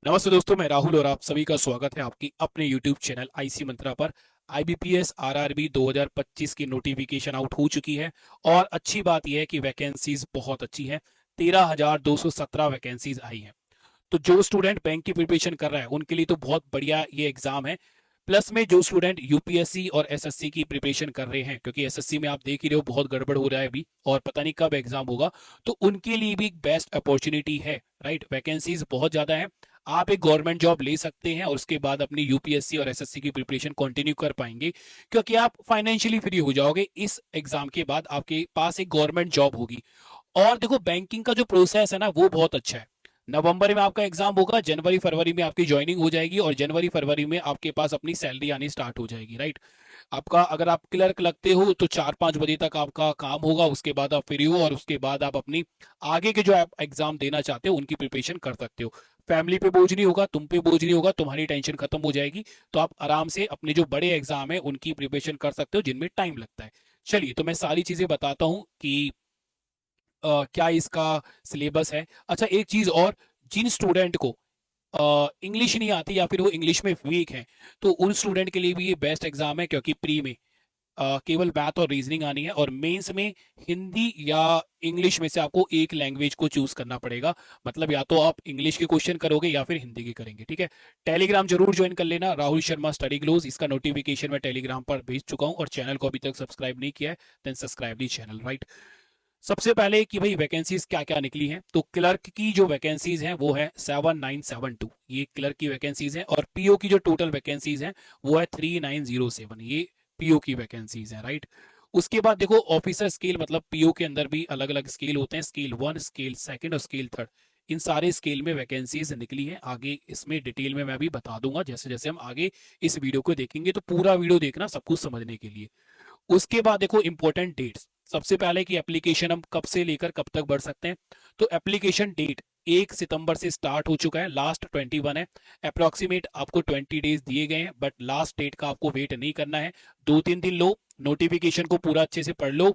नमस्ते दोस्तों, मैं राहुल और आप सभी का स्वागत है आपकी अपने YouTube चैनल आईसी मंत्रा पर। आईबीपीएस आरआरबी 2025 की नोटिफिकेशन आउट हो चुकी है और अच्छी बात यह है कि वैकेंसीज बहुत अच्छी हैं। 13,217 वैकेंसीज आई हैं। तो जो स्टूडेंट बैंक की प्रिपरेशन कर रहा है उनके लिए तो बहुत बढ़िया ये एग्जाम है। प्लस में जो स्टूडेंट यूपीएससी और एसएससी की प्रिपरेशन कर रहे हैं, क्योंकि एसएससी में आप देख ही रहे हो बहुत गड़बड़ हो रहा है अभी और पता नहीं कब एग्जाम होगा, तो उनके लिए भी एक बेस्ट अपॉर्चुनिटी है। राइट, वैकेंसीज बहुत ज्यादा है। आप एक गवर्नमेंट जॉब ले सकते हैं और उसके बाद अपनी यूपीएससी और एसएससी की प्रिपरेशन कंटिन्यू कर पाएंगे, क्योंकि आप फाइनेंशियली फ्री हो जाओगे। इस एग्जाम के बाद आपके पास एक गवर्नमेंट जॉब होगी। और देखो, बैंकिंग का जो प्रोसेस है ना, वो बहुत अच्छा है। नवंबर में आपका एग्जाम होगा, जनवरी फरवरी में आपकी ज्वाइनिंग हो जाएगी और जनवरी फरवरी में आपके पास अपनी सैलरी आनी स्टार्ट हो जाएगी। राइट, आपका अगर आप क्लर्क लगते हो तो 4-5 बजे तक आपका काम होगा, उसके बाद आप फ्री हो और उसके बाद आप अपनी आगे के जो आप एग्जाम देना चाहते हो उनकी प्रिपरेशन कर सकते हो। फैमिली पे बोझ नहीं होगा, तुम पे बोझ नहीं होगा, तुम्हारी टेंशन खत्म हो जाएगी। तो आप आराम से अपने जो बड़े एग्जाम है उनकी प्रिपरेशन कर सकते हो जिनमें टाइम लगता है। चलिए, तो मैं सारी चीजें बताता हूँ कि क्या इसका सिलेबस है। अच्छा, एक चीज और, जिन स्टूडेंट को इंग्लिश नहीं आती या फिर वो इंग्लिश में वीक है, तो उन स्टूडेंट के लिए भी ये बेस्ट एग्जाम है, क्योंकि प्री में केवल मैथ और रीजनिंग आनी है और मेंस में हिंदी या इंग्लिश में से आपको एक लैंग्वेज को चूज करना पड़ेगा। मतलब या तो आप इंग्लिश के क्वेश्चन करोगे या फिर हिंदी के करेंगे। ठीक है, टेलीग्राम जरूर ज्वाइन कर लेना, राहुल शर्मा स्टडी ग्लोज। इसका नोटिफिकेशन मैं टेलीग्राम पर भेज चुका हूं और चैनल को अभी तक सब्सक्राइब नहीं किया है, then subscribe the channel. Right, सबसे पहले कि भाई वैकेंसीज क्या क्या निकली हैं, तो क्लर्क की जो वैकेंसीज हैं वो है 7972, ये क्लर्क की वैकेंसीज हैं। और पीओ की जो टोटल वैकेंसीज हैं वो है 3907, ये पीओ की वैकेंसीज हैं। राइट, उसके बाद देखो, ऑफिसर स्केल, मतलब पीओ के अंदर भी अलग अलग स्केल होते हैं, स्केल 1, स्केल 2 और स्केल 3। इन सारे स्केल में वैकेंसीज निकली है। आगे इसमें डिटेल में मैं भी बता दूंगा जैसे जैसे हम आगे इस वीडियो को देखेंगे, तो पूरा वीडियो देखना सब कुछ समझने के लिए। उसके बाद देखो इंपॉर्टेंट डेट्स। सबसे पहले कि एप्लीकेशन हम कब से लेकर कब तक बढ़ सकते हैं, तो एप्लीकेशन डेट 1 सितंबर से स्टार्ट हो चुका है, लास्ट 21 है। अप्रोक्सीमेट आपको 20 डेज दिए गए हैं, बट लास्ट डेट का आपको वेट नहीं करना है। 2-3 दिन लो, नोटिफिकेशन को पूरा अच्छे से पढ़ लो।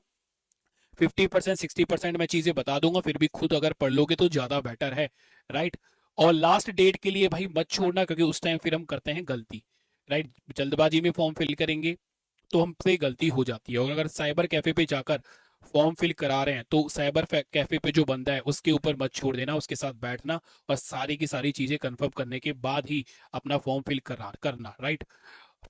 50% 60% मैं चीजें बता दूंगा, फिर भी खुद अगर पढ़ लोगे तो ज्यादा बेटर है। राइट, और लास्ट डेट के लिए भाई मत छोड़ना, क्योंकि उस टाइम फिर हम करते हैं गलती। राइट, जल्दबाजी में फॉर्म फिल करेंगे तो हमसे गलती हो जाती है। और अगर साइबर कैफे पे जाकर फॉर्म फिल करा रहे हैं तो साइबर कैफे पे जो बंदा है उसके ऊपर मत छोड़ देना, उसके साथ बैठना और सारी की सारी चीजें कंफर्म करने के बाद ही अपना फॉर्म फिल करना। राइट,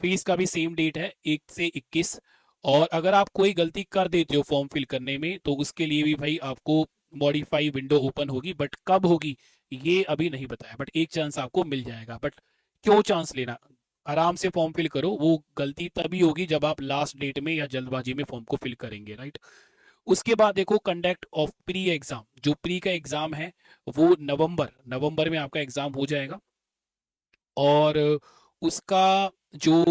फीस का भी सेम डेट है, 1 से 21। और अगर आप कोई गलती कर देते हो फॉर्म फिल करने में तो उसके लिए भी भाई आपको मॉडिफाई विंडो ओपन होगी, बट कब होगी ये अभी नहीं बताया, बट एक चांस आपको मिल जाएगा। बट क्यों चांस लेना, आराम से फॉर्म फिल करो। वो गलती तभी होगी जब आप लास्ट डेट में या जल्दबाजी में फॉर्म को फिल करेंगे। राइट, उसके बाद देखो कंडक्ट ऑफ प्री एग्जाम, जो प्री का एग्जाम है वो नवंबर नवंबर में आपका एग्जाम हो जाएगा। और उसका जो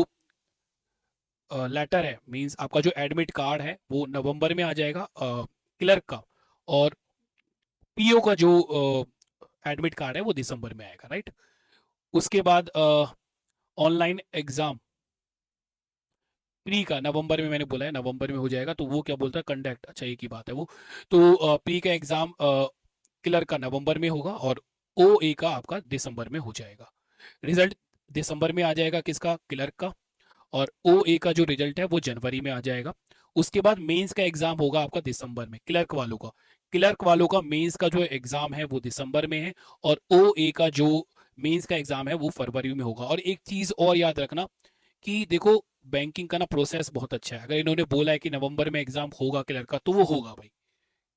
लेटर है, मींस आपका जो एडमिट कार्ड है वो नवंबर में आ जाएगा क्लर्क का। और पीओ का जो एडमिट कार्ड है वो दिसंबर में आएगा। राइट, उसके बाद ऑनलाइन एग्जाम प्री का नवंबर में, मैंने बोला है नवंबर में हो जाएगा, तो वो क्या बोलता है कंडक्ट, अच्छा एक ही बात है वो। तो प्री का एग्जाम क्लर्क का नवंबर में होगा और ओ ए का आपका दिसंबर में हो जाएगा। रिजल्ट दिसंबर में आ जाएगा किसका, क्लर्क का। और ओ ए का जो रिजल्ट है वो जनवरी में आ जाएगा। उसके बाद मेंस का एग्जाम होगा आपका दिसंबर में, क्लर्क वालों का मेंस का जो एग्जाम है वो दिसंबर में है। और ओ ए का जो मेंस का एग्जाम है वो फरवरी में होगा। और एक चीज और याद रखना कि देखो, बैंकिंग का ना प्रोसेस बहुत अच्छा है। अगर इन्होंने बोला है कि नवंबर में एग्जाम होगा क्लर्क का, तो वो होगा भाई।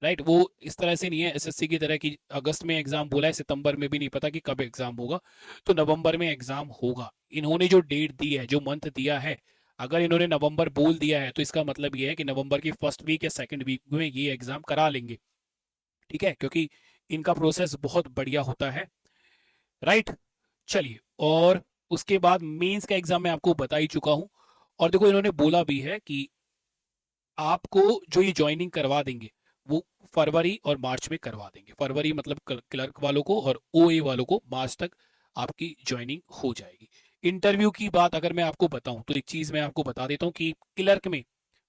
राइट, वो इस तरह से नहीं है एसएससी की तरह कि अगस्त में एग्जाम बोला है, सितंबर में भी नहीं पता कि कब एग्जाम होगा। तो नवंबर में एग्जाम होगा। इन्होंने जो डेट दी है, जो मंथ दिया है, अगर इन्होंने नवंबर बोल दिया है तो इसका मतलब ये है कि नवंबर की फर्स्ट वीक या सेकंड वीक में ये एग्जाम करा लेंगे। ठीक है, क्योंकि इनका प्रोसेस बहुत बढ़िया होता है। राइट, चलिए। और उसके बाद मेंस का एग्जाम मैं आपको बता ही चुका हूं। और देखो, इन्होंने बोला भी है कि आपको जो ये ज्वाइनिंग करवा देंगे वो फरवरी और मार्च में करवा देंगे। फरवरी मतलब क्लर्क वालों को, और ओए वालों को मार्च तक आपकी ज्वाइनिंग हो जाएगी। इंटरव्यू की बात अगर मैं आपको बताऊं तो एक चीज मैं आपको बता देता हूं कि क्लर्क में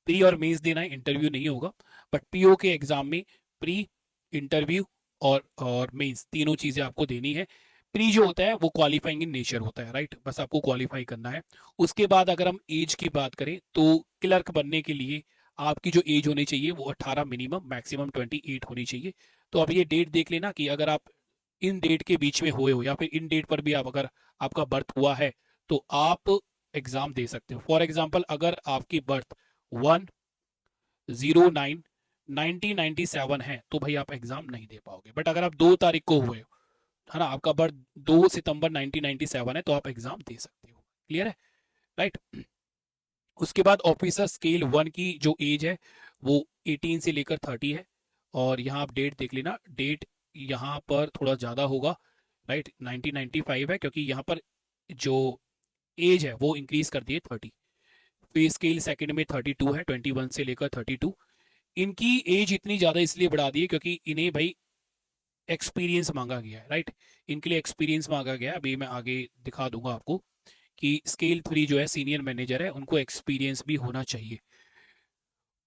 प्री और मेंस देना है, इंटरव्यू नहीं होगा। बट पीओ के एग्जाम में प्री, इंटरव्यू और मेंस तीनों चीजें आपको देनी है। प्री जो होता है वो क्वालिफाइंग इन नेचर होता है, राइट, बस आपको क्वालिफाई करना है। उसके बाद अगर हम एज की बात करें तो क्लर्क बनने के लिए आपकी जो एज होनी चाहिए वो 18 मिनिमम, मैक्सिमम 28 होनी चाहिए। तो अब ये डेट देख लेना कि अगर आप इन डेट के बीच में हुए हो या फिर इन डेट पर भी आप अगर आपका बर्थ हुआ है तो आप एग्जाम दे सकते हो। फॉर एग्जाम्पल अगर आपकी बर्थ 1/09/1997 है तो भाई आप एग्जाम नहीं दे पाओगे। बट अगर आप 2 तारीख को हुए हो, है ना, आपका बर्थ 2 सितंबर 1997 है, तो आप एग्जाम दे सकते हो। क्लियर है, राइट। उसके बाद ऑफिसर स्केल 1 की जो एज है वो 18 से लेकर 30 है। और यहाँ आप डेट देख लेना, डेट यहाँ पर थोड़ा ज़्यादा होगा, राइट, 1995 है, क्योंकि यहाँ पर जो एज है वो इंक्रीज कर दी है 30। पे स्केल सेकंड में 32 है, 21 से लेकर 32। इनकी एज इतनी ज़्यादा इसलिए बढ़ा दी है क्योंकि इन्हें भाई एक्सपीरियंस मांगा गया है, राइट, इनके लिए एक्सपीरियंस मांगा गया है। अभी मैं आगे दिखा दूंगा आपको कि स्केल 3 जो है सीनियर मैनेजर है, उनको एक्सपीरियंस भी होना चाहिए।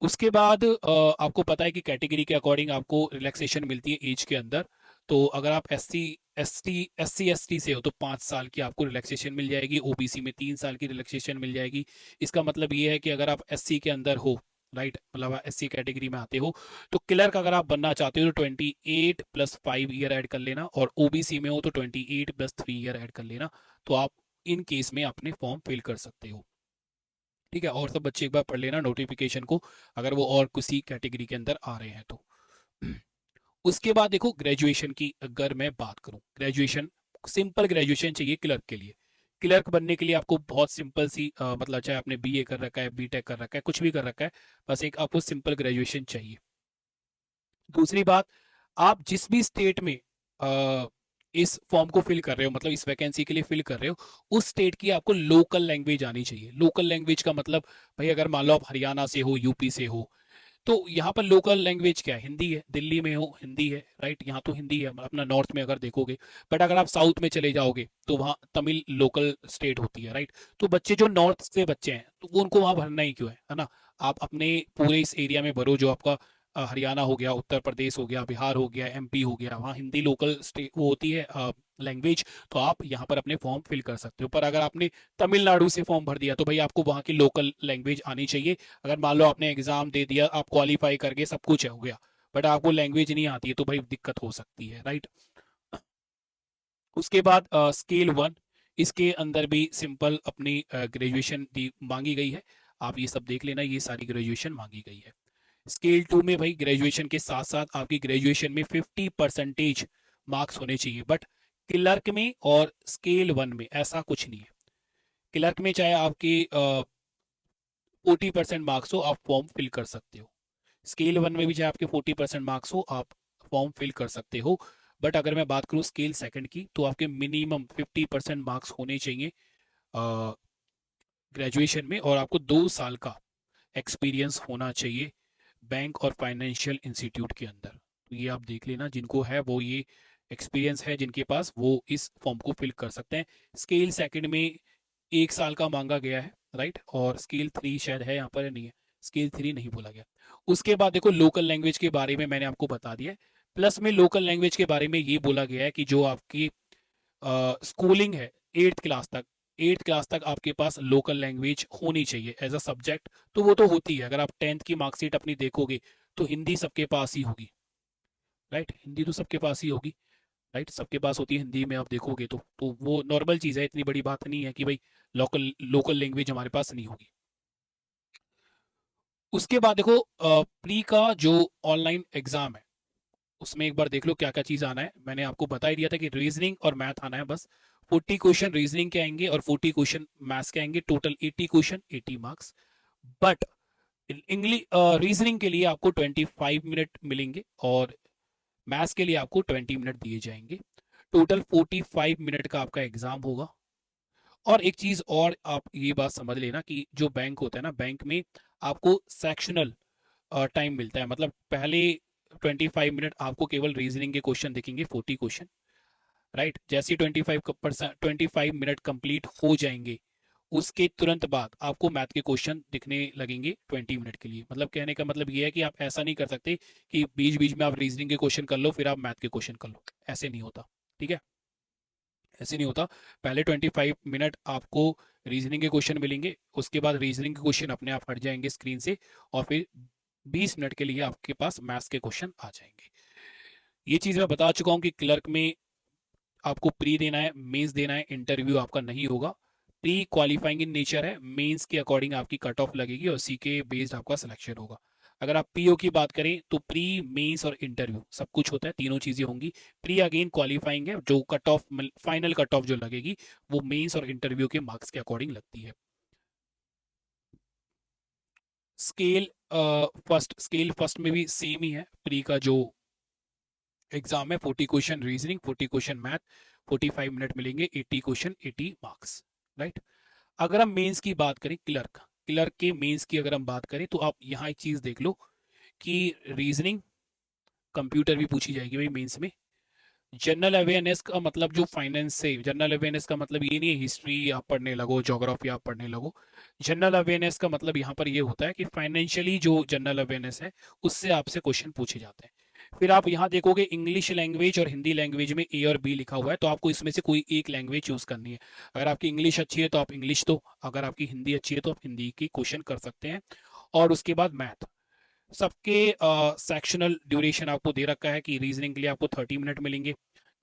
उसके बाद आपको पता है कि कैटेगरी के अकॉर्डिंग आपको रिलैक्सेशन मिलती है एज के अंदर। तो अगर आप एस सी एस टी से हो तो 5 साल की आपको रिलैक्सेशन मिल जाएगी, ओबीसी में 3 साल की रिलैक्सेशन मिल जाएगी। इसका मतलब ये है कि अगर आप एससी के अंदर हो, राइट, मतलब एससी कैटेगरी में आते हो, तो क्लर्क अगर आप बनना चाहते हो तो 28 + 5 ईयर ऐड कर लेना, और ओबीसी में हो तो 28 + 3 ईयर ऐड कर लेना। तो आप इन केस में अपने फॉर्म फिल कर सकते हो। ठीक है, और सब बच्चे एक बार पढ़ लेना नोटिफिकेशन को अगर वो और किसी कैटेगरी के अंदर आ रहे हैं तो। उसके बाद देखो ग्रेजुएशन की अगर मैं बात करूं, ग्रेजुएशन, सिंपल ग्रेजुएशन चाहिए क्लर्क के लिए। क्लर्क बनने के लिए आपको बहुत सिंपल सी मतलब चाहे आपने बीए कर रखा है, बीटेक कर रखा है, कुछ भी कर रखा है, बस एक आपको सिंपल ग्रेजुएशन चाहिए। दूसरी बात, आप जिस भी स्टेट में अ, इस फॉर्म को फिल कर रहे हो, मतलब इस वैकेंसी के लिए फिल कर रहे हो, उस स्टेट की आपको लोकल लैंग्वेज आनी चाहिए। लोकल लैंग्वेज का मतलब भाई अगर मान लो आप हरियाणा से हो, यूपी से हो, तो यहाँ पर लोकल लैंग्वेज क्या है, हिंदी है। दिल्ली में हो हिंदी है, राइट, यहाँ तो हिंदी है अपना नॉर्थ में अगर देखोगे। बट अगर आप साउथ में चले जाओगे तो वहाँ तमिल लोकल स्टेट होती है, राइट। तो बच्चे जो नॉर्थ से बच्चे हैं तो वो उनको वहाँ भरना ही क्यों है ना। आप अपने पूरे इस एरिया में भरो जो आपका हरियाणा हो गया, उत्तर प्रदेश हो गया, बिहार हो गया, एमपी हो गया, वहाँ हिंदी लोकल स्टेट वो होती है लैंग्वेज। तो आप यहाँ पर अपने फॉर्म फिल कर सकते हो। पर अगर आपने तमिलनाडु से फॉर्म भर दिया तो भाई आपको वहाँ की लोकल लैंग्वेज आनी चाहिए। अगर मान लो आपने एग्जाम दे दिया, आप क्वालिफाई करके सब कुछ हो गया, बट आपको लैंग्वेज नहीं आती है तो भाई दिक्कत हो सकती है, राइट। उसके बाद स्केल 1, इसके अंदर भी सिंपल अपनी ग्रेजुएशन मांगी गई है। आप ये सब देख लेना, ये सारी ग्रेजुएशन मांगी गई है। स्केल 2 में भाई ग्रेजुएशन के साथ साथ आपकी ग्रेजुएशन में 50% मार्क्स होने चाहिए। बट क्लर्क में और स्केल 1 में ऐसा कुछ नहीं है। क्लर्क में चाहे आपकी 40% मार्क्स हो, आप फॉर्म फिल कर सकते हो। स्केल 1 में भी चाहे आपके 40% मार्क्स हो, आप फॉर्म फिल कर सकते हो। बट अगर मैं बात करूं स्केल सेकंड की तो आपके मिनिमम 50% मार्क्स होने चाहिए ग्रेजुएशन में, और आपको 2 साल का एक्सपीरियंस होना चाहिए बैंक और फाइनेंशियल इंस्टीट्यूट के अंदर। तो ये आप देख लेना, जिनको है वो ये एक्सपीरियंस है जिनके पास, वो इस फॉर्म को फिल कर सकते हैं। स्केल सेकंड में 1 साल का मांगा गया है, राइट, और स्केल 3 शायद है यहाँ पर, नहीं है, स्केल 3 नहीं बोला गया। उसके बाद देखो लोकल लैंग्वेज के बारे में मैंने आपको बता दिया है। प्लस में लोकल लैंग्वेज के बारे में ये बोला गया है कि जो आपकी स्कूलिंग है 8th क्लास तक, 8th क्लास तक आपके पास लोकल लैंग्वेज होनी चाहिए एज अ सब्जेक्ट। तो वो तो होती है, अगर आप 10th की मार्कशीट अपनी देखोगे तो हिंदी सबके पास ही होगी, राइट, हिंदी तो सबके पास ही होगी, राइट, सबके पास होती है हिंदी में आप देखोगे तो वो नॉर्मल चीज़ है, इतनी बड़ी बात नहीं है कि भाई लोकल लोकल लैंग्वेज हमारे पास नहीं होगी। उसके बाद देखो प्री का जो ऑनलाइन एग्जाम है उसमें एक बार देख लो क्या क्या चीज आना है। मैंने आपको बता ही दिया था कि रीजनिंग और मैथ आना है बस। 40 क्वेश्चन रीजनिंग के आएंगे और 40 क्वेश्चन मैथ्स के आएंगे, total 80 question, 80 marks. But English reasoning के लिए आपको 25 मिनट मिलेंगे और मैथ्स के लिए आपको 20 मिनट दिए जाएंगे। टोटल 45 मिनट का आपका एग्जाम होगा। और एक चीज और आप ये बात समझ लेना कि जो बैंक होता है ना, बैंक में आपको सेक्शनल टाइम मिलता है। मतलब पहले 25 मिनट आपको केवल रीजनिंग के क्वेश्चन दिखेंगे, 40 क्वेश्चन, राइट। जैसे ही 25 मिनट कंप्लीट हो जाएंगे उसके तुरंत बाद आपको मैथ के क्वेश्चन दिखने लगेंगे 20 मिनट के लिए। मतलब कहने का मतलब ये है कि आप ऐसा नहीं कर सकते कि बीच बीच में आप रीजनिंग के क्वेश्चन कर लो फिर आप मैथ के क्वेश्चन कर लो, ऐसे नहीं होता, ठीक है। ऐसे नहीं होता। पहले 25 मिनट आपको रीजनिंग के क्वेश्चन मिलेंगे, उसके बाद रीजनिंग के क्वेश्चन अपने आप हट जाएंगे स्क्रीन से, और फिर 20 मिनट के लिए आपके पास मैथ्स के क्वेश्चन आ जाएंगे। ये चीज़ मैं बता चुका हूँ कि क्लर्क में आपको प्री देना है, मेंस देना है, इंटरव्यू आपका नहीं होगा। प्री क्वालिफाइंग इन नेचर है, मेंस के अकॉर्डिंग आपकी कट ऑफ लगेगी और सी के बेस्ड आपका सिलेक्शन होगा। अगर आप पीओ की बात करें तो प्री, मेंस और इंटरव्यू सब कुछ होता है, तीनों चीजें होंगी। प्री अगेन क्वालिफाइंग है, जो cut off final cut off जो लगेगी वो मेंस और इंटरव्यू के मार्क्स के अकॉर्डिंग लगती है। स्केल स्केल फर्स्ट में भी सेम ही है। प्री का जो एग्जाम है 40 question reasoning, 40 question math, 45 minute मिलेंगे, 80 क्वेश्चन 80 मार्क्स, राइट। अगर हम मेंस की बात करें, क्लर्क क्लर्क के मेंस की अगर हम बात करें तो आप यहाँ एक चीज देख लो कि रीजनिंग कंप्यूटर भी पूछी जाएगी भाई मेंस में। जनरल अवेयरनेस का मतलब जो फाइनेंस से, जनरल अवेयरनेस का मतलब ये नहीं है हिस्ट्री आप पढ़ने लगो, ज्योग्राफी आप पढ़ने लगो। जनरल अवेयरनेस का मतलब यहाँ पर ये होता है कि फाइनेंशियली जो जनरल अवेयरनेस है उससे आपसे क्वेश्चन पूछे जाते हैं। फिर आप यहाँ देखोगे इंग्लिश लैंग्वेज और हिंदी लैंग्वेज में ए और बी लिखा हुआ है, तो आपको इसमें से कोई एक लैंग्वेज चूज करनी है। अगर आपकी इंग्लिश अच्छी है तो आप इंग्लिश दो, अगर आपकी हिंदी अच्छी है तो आप हिंदी की क्वेश्चन कर सकते हैं। और उसके बाद मैथ, सबके सेक्शनल ड्यूरेशन आपको दे रखा है कि रीजनिंग के लिए आपको 30 मिनट मिलेंगे,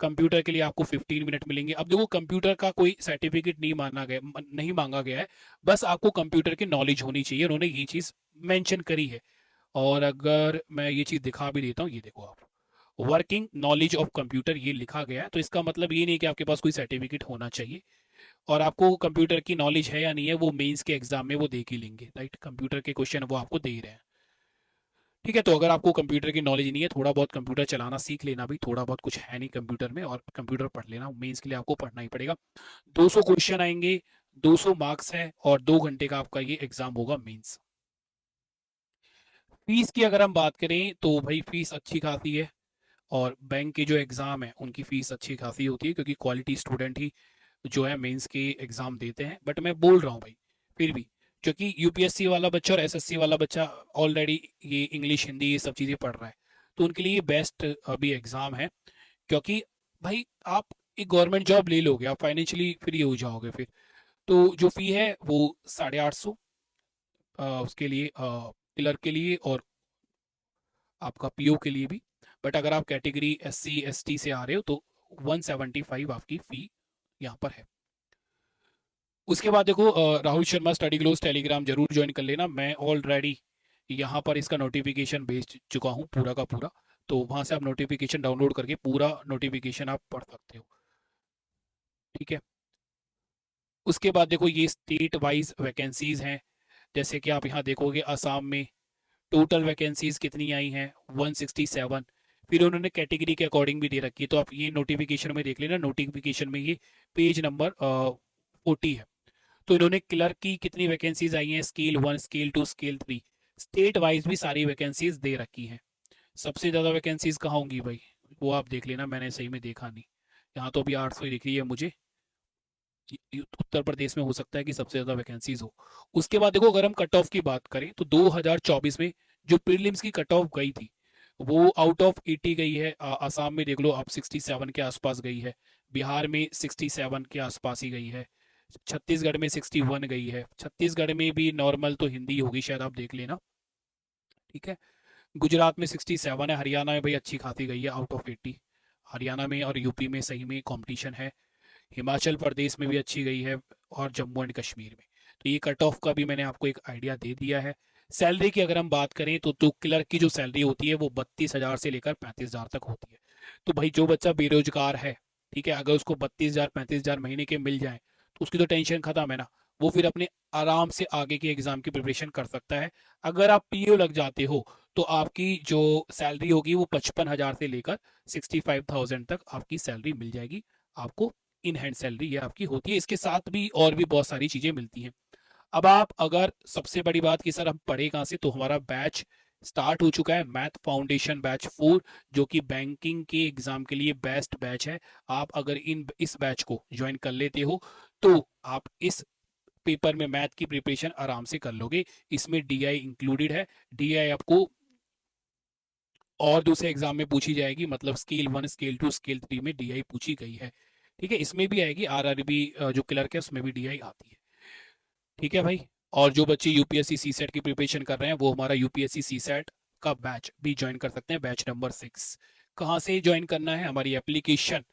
कंप्यूटर के लिए आपको 15 मिनट मिलेंगे। अब देखो कंप्यूटर का कोई सर्टिफिकेट नहीं माना गया, नहीं मांगा गया है, बस आपको कंप्यूटर की नॉलेज होनी चाहिए, उन्होंने ये चीज़ मेंशन करी है। और अगर मैं ये चीज़ दिखा भी देता हूँ, ये देखो आप, वर्किंग नॉलेज ऑफ कंप्यूटर ये लिखा गया है, तो इसका मतलब ये नहीं कि आपके पास कोई सर्टिफिकेट होना चाहिए। और आपको कंप्यूटर की नॉलेज है या नहीं है वो मेंस के एग्जाम में वो देख ही लेंगे, राइट। कंप्यूटर के क्वेश्चन वो आपको दे ही रहे हैं, ठीक है। तो अगर आपको कंप्यूटर की नॉलेज नहीं है, थोड़ा बहुत कंप्यूटर चलाना सीख लेना, भी थोड़ा बहुत कुछ है नहीं कंप्यूटर में, और कंप्यूटर पढ़ लेना, मेंस के लिए आपको पढ़ना ही पड़ेगा। 200 क्वेश्चन आएंगे, 200 मार्क्स है, और 2 घंटे का आपका ये एग्जाम होगा मेंस। फीस की अगर हम बात करें तो भाई फीस अच्छी खासी है, और बैंक के जो एग्जाम है उनकी फीस अच्छी खासी होती है, क्योंकि क्वालिटी स्टूडेंट ही जो है मेंस के एग्जाम देते हैं। बट मैं बोल रहा हूँ भाई, फिर भी क्योंकि यूपीएससी वाला बच्चा और एसएससी वाला बच्चा ऑलरेडी ये इंग्लिश हिंदी ये सब चीज़ें पढ़ रहा है, तो उनके लिए ये बेस्ट अभी एग्जाम है। क्योंकि भाई आप एक गवर्नमेंट जॉब ले लोगे, आप फाइनेंशियली फ्री हो जाओगे फिर। तो जो फी है वो 850, उसके लिए क्लर्क के लिए और आपका पीओ के लिए भी। बट अगर आप कैटेगरी एससी एसटी से आ रहे हो तो 175 आपकी फी यहाँ पर है। उसके बाद देखो राहुल शर्मा स्टडी ग्लोस टेलीग्राम जरूर ज्वाइन कर लेना, मैं ऑलरेडी यहाँ पर इसका नोटिफिकेशन भेज चुका हूँ पूरा का पूरा, तो वहाँ से आप नोटिफिकेशन डाउनलोड करके पूरा नोटिफिकेशन आप पढ़ सकते हो, ठीक है। उसके बाद देखो ये स्टेट वाइज वैकेंसीज हैं, जैसे कि आप यहाँ देखोगे असम में टोटल वैकेंसीज कितनी आई हैं, 167। फिर उन्होंने कैटेगरी के अकॉर्डिंग भी दे रखी है, तो आप ये नोटिफिकेशन में देख लेना, नोटिफिकेशन में ये पेज नंबर 40 है। तो इन्होंने क्लर्क की कितनी वैकेंसीज आई हैं, scale 1, scale 2, scale 3, state wise भी सारी वैकेंसीज दे रखी हैं। सबसे ज़्यादा वैकेंसीज कहाँ होंगी भाई, वो आप देख लेना, मैंने सही में देखा नहीं। यहाँ तो अभी 800 ही दिख रही है मुझे, उत्तर प्रदेश में हो सकता है कि सबसे ज़्यादा वैकेंसीज हो। उसके बाद देखो अगर हम कट ऑफ की बात करें तो 2024 में जो प्रीलिम्स की कट ऑफ गई थी वो आउट ऑफ 80 गई है। आसाम में देख लो आप 67 के आसपास गई है, बिहार में 67 के आसपास ही गई है, छत्तीसगढ़ में 61 गई है। छत्तीसगढ़ में भी नॉर्मल तो हिंदी होगी शायद, आप देख लेना, ठीक है। गुजरात में 67 है, हरियाणा में भाई अच्छी खासी गई है आउट ऑफ 80, हरियाणा में और यूपी में सही में कंपटीशन है। हिमाचल प्रदेश में भी अच्छी गई है, और जम्मू एंड कश्मीर में। तो ये कट ऑफ का भी मैंने आपको एक आइडिया दे दिया है। सैलरी की अगर हम बात करें तो क्लर्क की जो सैलरी होती है वो 32,000 से लेकर 35,000 तक होती है। तो भाई जो बच्चा बेरोजगार है, ठीक है, अगर उसको 32,000 35,000 महीने के मिल जाए तो उसकी तो टेंशन खत्म है ना, वो फिर अपने आराम से आगे के एग्जाम की प्रिपरेशन कर सकता है। अगर आप पीओ लग जाते हो तो आपकी जो सैलरी होगी वो 55,000 से लेकर 65,000 तक आपकी सैलरी मिल जाएगी आपको। इन हैंड सैलरी ये आपकी होती है, इसके साथ भी और भी बहुत सारी चीजें मिलती हैं। अब आप अगर सबसे बड़ी बात कि सर हम पढ़े कहाँ से, तो हमारा बैच स्टार्ट हो चुका है, मैथ फाउंडेशन बैच 4, जो कि बैंकिंग के एग्जाम के लिए बेस्ट बैच है। आप अगर इस बैच को ज्वाइन कर लेते हो तो आप इस पेपर में मैथ की प्रिपरेशन आराम से कर लोगे। इसमें डीआई इंक्लूडेड है, डीआई आपको और दूसरे एग्जाम में पूछी जाएगी, मतलब स्केल 1, स्केल 2, स्केल 3 में डीआई पूछी गई है। ठीक है, इसमें भी आएगी आरआरबी जो क्लर्क है उसमें भी डीआई आती है। ठीक है भाई। और जो बच्चे यूपीएससी सीसेट की प्रिपरेशन कर रहे हैं वो हमारा यूपीएससी सीसेट का बैच भी ज्वाइन कर सकते हैं, बैच नंबर 6। कहाँ से ज्वाइन करना है? हमारी एप्लीकेशन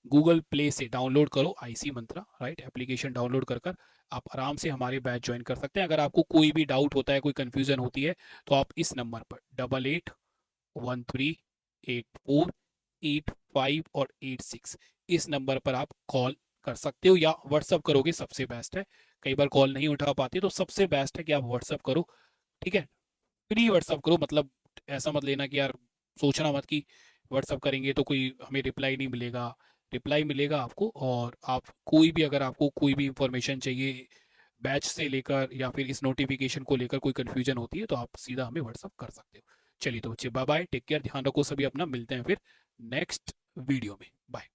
गूगल प्ले से डाउनलोड करो, आईसी मंत्रा, राइट। एप्लीकेशन डाउनलोड कर कर आप आराम से हमारे बैच ज्वाइन कर सकते हैं। अगर आपको कोई भी डाउट होता है, कोई कंफ्यूजन होती है, तो आप इस नंबर पर 88138485 और 86 इस नंबर पर आप कॉल कर सकते हो, या व्हाट्सअप करोगे सबसे बेस्ट है। कई बार कॉल नहीं उठा पाते तो सबसे बेस्ट है कि आप व्हाट्सअप करो। ठीक है, फ्री व्हाट्सअप करो, मतलब ऐसा मत लेना कि यार, सोचना मत कि व्हाट्सअप करेंगे तो कोई हमें रिप्लाई नहीं मिलेगा। रिप्लाई मिलेगा आपको। और आप कोई भी, अगर आपको कोई भी इंफॉर्मेशन चाहिए बैच से लेकर या फिर इस नोटिफिकेशन को लेकर कोई कंफ्यूजन होती है, तो आप सीधा हमें व्हाट्सअप कर सकते हो। चलिए तो बच्चे, बाय बाय, टेक केयर, ध्यान रखो सभी अपना, मिलते हैं फिर नेक्स्ट वीडियो में, बाय।